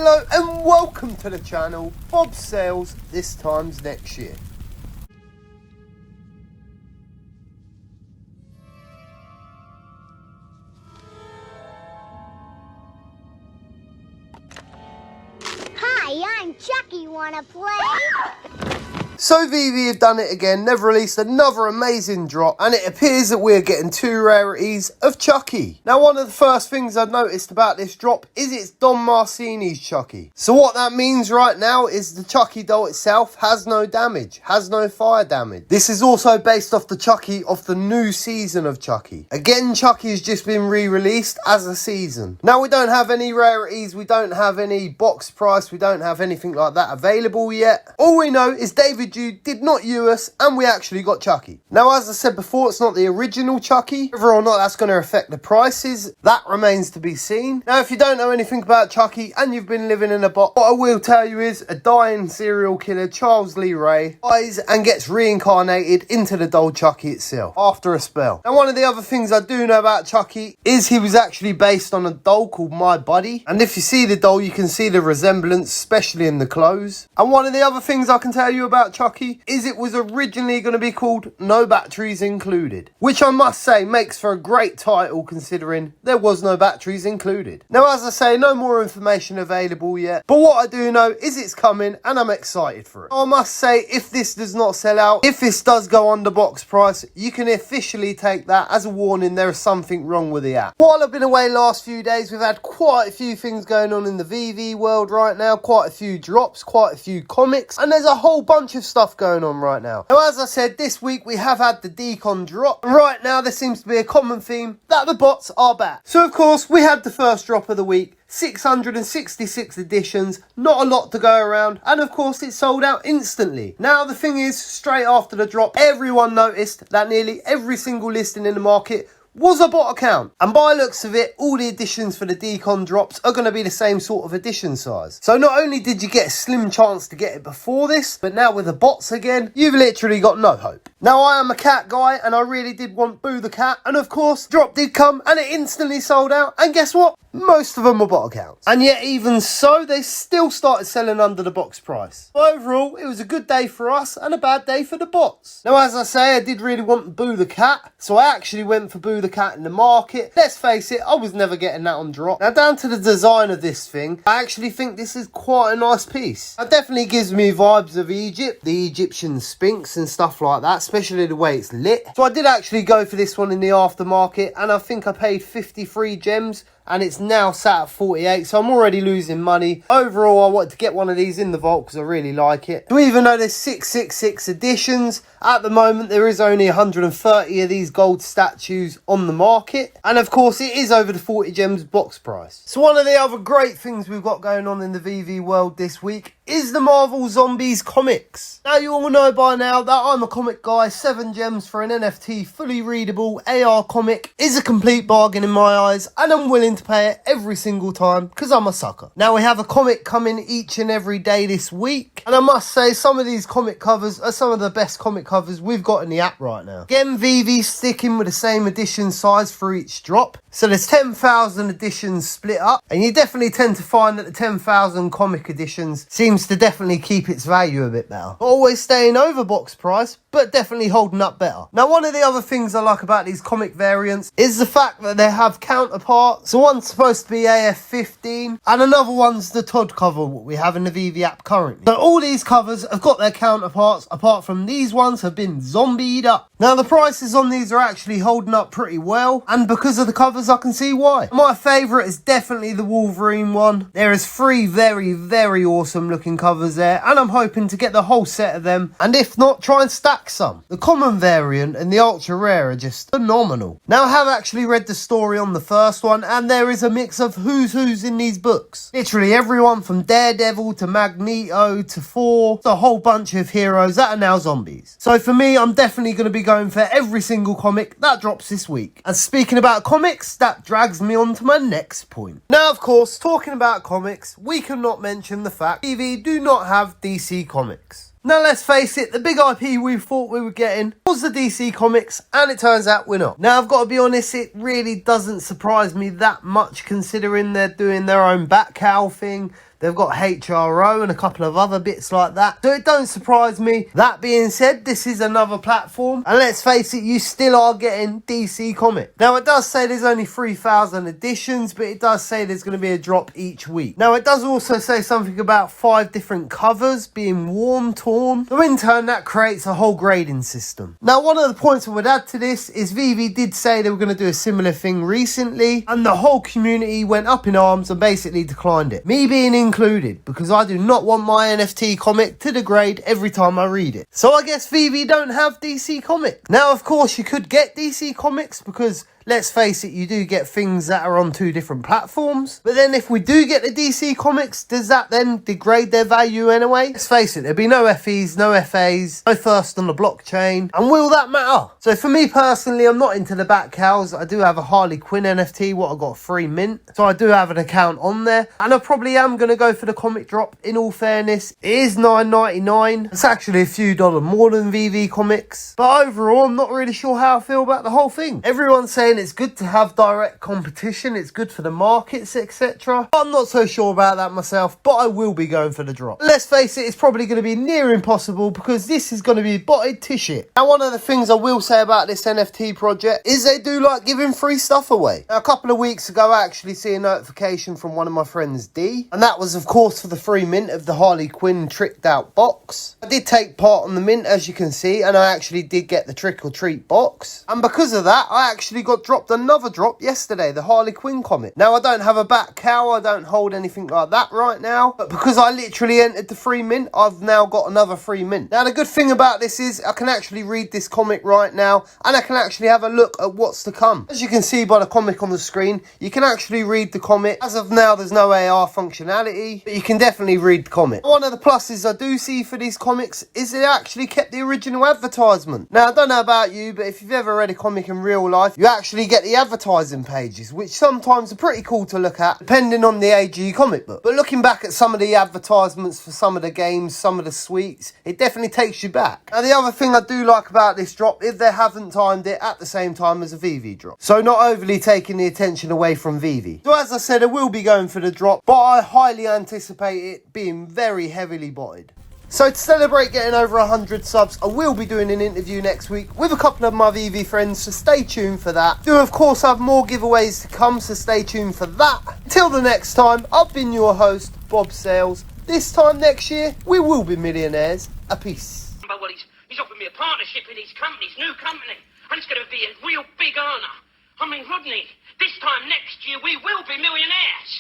Hello and welcome to the channel, Bob Sales, this time's next year. Hi, I'm Chucky. Wanna play? So Veve have done it again, they've released another amazing drop and it appears that we're getting two rarities of Chucky. Now one of the first things I've noticed about this drop is it's Don Marcini's Chucky. So what that means right now is the Chucky doll itself has no damage, has no fire damage. This is also based off the Chucky of the new season of Chucky. Again, Chucky has just been re-released as a season. Now we don't have any rarities, we don't have any box price, we don't have anything like that available yet. All we know is David did not you us and we actually got Chucky. Now as I said before, it's not the original Chucky. Whether or not that's going to affect the prices, that remains to be seen. Now if you don't know anything about Chucky and you've been living in a box, what I will tell you is a dying serial killer, Charles Lee Ray, dies and gets reincarnated into the doll Chucky itself after a spell. Now one of the other things I do know about Chucky is he was actually based on a doll called My Buddy, and if you see the doll you can see the resemblance, especially in the clothes. And one of the other things I can tell you about Chucky is it was originally going to be called No Batteries Included, which I must say makes for a great title considering there was no batteries included. Now as I say, no more information available yet, but what I do know is it's coming and I'm excited for it. I must say, if this does not sell out, if this does go under box price, you can officially take that as a warning there is something wrong with the app. While I've been away last few days, we've had quite a few things going on in the Veve world right now, quite a few drops, quite a few comics, and there's a whole bunch of stuff going on right now. Now as I said, this week we have had the decon drop, and right now there seems to be a common theme that the bots are back. So of course we had the first drop of the week, 666 editions, not a lot to go around, and of course it sold out instantly. Now the thing is, straight after the drop, everyone noticed that nearly every single listing in the market was a bot account, and by looks of it, all the editions for the decon drops are going to be the same sort of edition size. So not only did you get a slim chance to get it before this, but now with the bots again, you've literally got no hope. Now I am a cat guy and I really did want Boo the cat, and of course drop did come and it instantly sold out, and guess what? Most of them were bot accounts, and yet even so they still started selling under the box price. But overall it was a good day for us and a bad day for the bots. Now as I say, I did really want Boo the cat, so I actually went for Boo the cat in the market. Let's face it, I was never getting that on drop. Now down to the design of this thing, I actually think this is quite a nice piece. It definitely gives me vibes of Egypt, the Egyptian Sphinx and stuff like that, especially the way it's lit. So I did actually go for this one in the aftermarket, and I think I paid 53 gems, and it's now sat at 48, so I'm already losing money. Overall, I wanted to get one of these in the vault because I really like it. So even though there's 666 editions, at the moment there is only 130 of these gold statues on the market, and of course it is over the 40 gems box price. So one of the other great things we've got going on in the Veve world this week is the Marvel Zombies comics. Now you all know by now that I'm a comic guy. 7 gems for an NFT fully readable AR comic is a complete bargain in my eyes, and I'm willing to pay it every single time because I'm a sucker. Now we have a comic coming each and every day this week, and I must say some of these comic covers are some of the best comic covers we've got in the app right now. Again, Veve sticking with the same edition size for each drop, so there's 10,000 editions split up, and you definitely tend to find that the 10,000 comic editions seems to definitely keep its value a bit better. Always staying over box price, but definitely holding up better. Now one of the other things I like about these comic variants is the fact that they have counterparts. So one's supposed to be AF15 and another one's the Todd cover, what we have in the Veve app currently. So all these covers have got their counterparts, apart from these ones have been zombied up. Now the prices on these are actually holding up pretty well, and because of the covers I can see why. My favourite is definitely the Wolverine one. There is 3 very awesome looking covers there, and I'm hoping to get the whole set of them, and if not, try and stack some. The common variant and the ultra rare are just phenomenal. Now I have actually read the story on the first one, and there is a mix of who's in these books. Literally everyone from Daredevil to Magneto to Thor, a whole bunch of heroes that are now zombies. So for me, I'm definitely going to be going for every single comic that drops this week. And speaking about comics, that drags me on to my next point. Now of course, talking about comics, we cannot mention the fact Veve do not have DC Comics. Now let's face it, the big IP we thought we were getting was the DC Comics, and it turns out we're not. Now I've got to be honest, it really doesn't surprise me that much considering they're doing their own Batcowl thing. They've got HRO and a couple of other bits like that. So it don't surprise me. That being said, this is another platform. And let's face it, you still are getting DC Comics. Now, it does say there's only 3,000 editions, but it does say there's going to be a drop each week. Now, it does also say something about 5 different covers being worn, torn. So in turn, that creates a whole grading system. Now, one of the points I would add to this is Veve did say they were going to do a similar thing recently, and the whole community went up in arms and basically declined it. Me being included, because I do not want my NFT comic to degrade every time I read it. So I guess Veve don't have DC Comics. Now, of course, you could get DC Comics because, let's face it, you do get things that are on 2 different platforms. But then if we do get the DC Comics, does that then degrade their value anyway? Let's face it, there'll be no FEs, no FAs, no first on the blockchain. And will that matter? So for me personally, I'm not into the back cows. I do have a Harley Quinn NFT, what I got free mint. So I do have an account on there. And I probably am going to go for the comic drop, in all fairness. It is $9.99. It's actually a few dollars more than Veve Comics. But overall, I'm not really sure how I feel about the whole thing. Everyone's saying it's good to have direct competition, it's good for the markets, etc. I'm not so sure about that myself, but I will be going for the drop. Let's face it, it's probably going to be near impossible because this is going to be botted to shit. Now, one of the things I will say about this NFT project is they do like giving free stuff away. Now, a couple of weeks ago, I actually see a notification from one of my friends, D, and that was, of course, for the free mint of the Harley Quinn tricked out box. I did take part on the mint, as you can see, and I actually did get the trick or treat box. And because of that, I actually got dropped another drop yesterday, the Harley Quinn comic. Now, I don't have a back cow, I don't hold anything like that right now, but because I literally entered the free mint, I've now got another free mint. Now, the good thing about this is I can actually read this comic right now, and I can actually have a look at what's to come. As you can see by the comic on the screen, you can actually read the comic. As of now, there's no AR functionality, but you can definitely read the comic. One of the pluses I do see for these comics is they actually kept the original advertisement. Now, I don't know about you, but if you've ever read a comic in real life, you actually get the advertising pages, which sometimes are pretty cool to look at, depending on the age of your comic book. But looking back at some of the advertisements for some of the games, some of the suites, it definitely takes you back. Now, the other thing I do like about this drop is they haven't timed it at the same time as a Veve drop. So not overly taking the attention away from Veve. So as I said, I will be going for the drop, but I highly anticipate it being very heavily botted. So to celebrate getting over 100 subs, I will be doing an interview next week with a couple of my Veve friends, so stay tuned for that. Do of course have more giveaways to come, so stay tuned for that. Until the next time, I've been your host, BOBSALES. This time next year, we will be millionaires. A peace. Well, he's offered me a partnership in his company, his new company, and it's going to be a real big earner. I mean, Rodney, this time next year, we will be millionaires.